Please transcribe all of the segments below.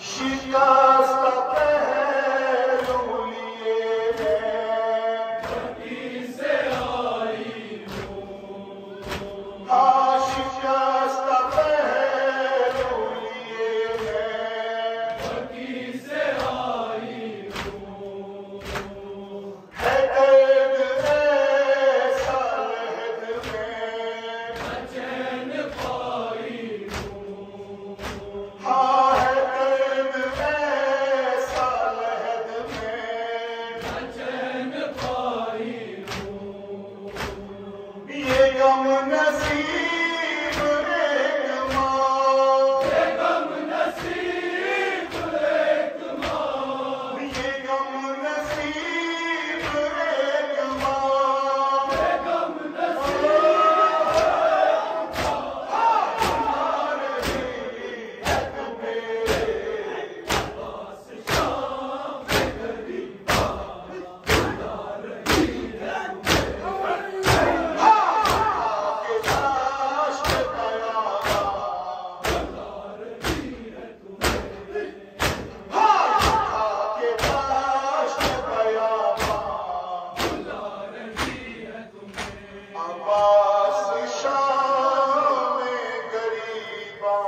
شکست پہلو لیے بھٹی سے آئی ہوں ہاں شکست پہلو لیے بھٹی سے آئی ہوں ہے درد ایسا لہد میں چین پائی ہوں ہاں ہے درد ایسا لہد میں چین پائی ہوں یہ غم نصیب ایک ماں یہ غم نصیب ایک ماں یہ غم نصیب ایک ماں یہ غم نصیب پاس شام غریب بلا رہی ہے کے داشت پیاما بلا رہی ہے تمہیں کے داشت پیاما بلا رہی ہے تمہیں عباس شام غریباں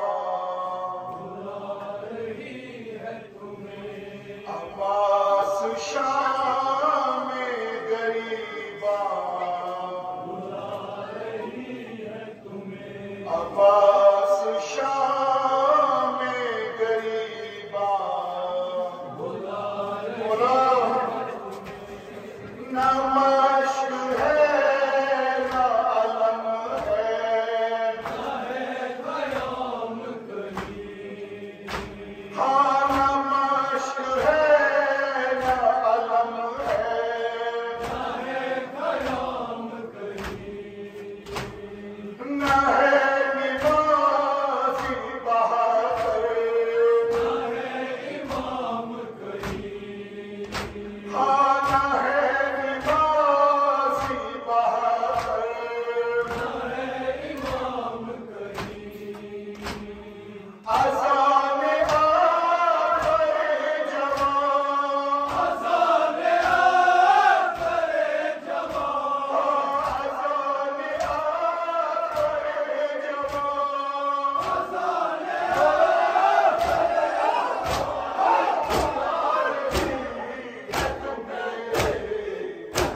بلا رہی ہے تمہیں عباس شام غریباں بلا رہی ہے تمہیں عباس شام غریباں بلا رہی نہ مشق ہے نہ علم ہے ہے قیام کہیں ہاں نہ مشق ہے نہ علم ہے ہے قیام کہیں نہ ہے نمازی بہادر ہے امام کہیں ہاں نہ ہے نمازی بہادر ہے امام کہیں اذان آخر جوان اذان آخر جوان اذان آخر جوان اذان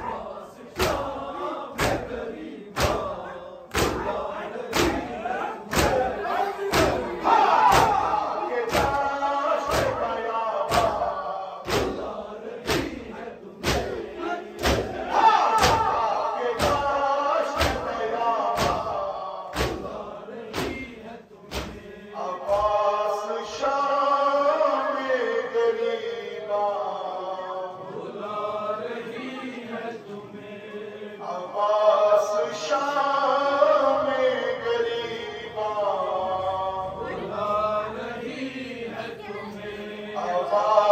پاس شام غریب بلا رہی ہے کے داشت پیاما بلا رہی ہے تمہیں کے داشت پیاما بلا رہی ہے تمہیں عباس شام غریباں بلا رہی ہے تمہیں عباس شام غریباں بلا رہی ہے تمہیں عباس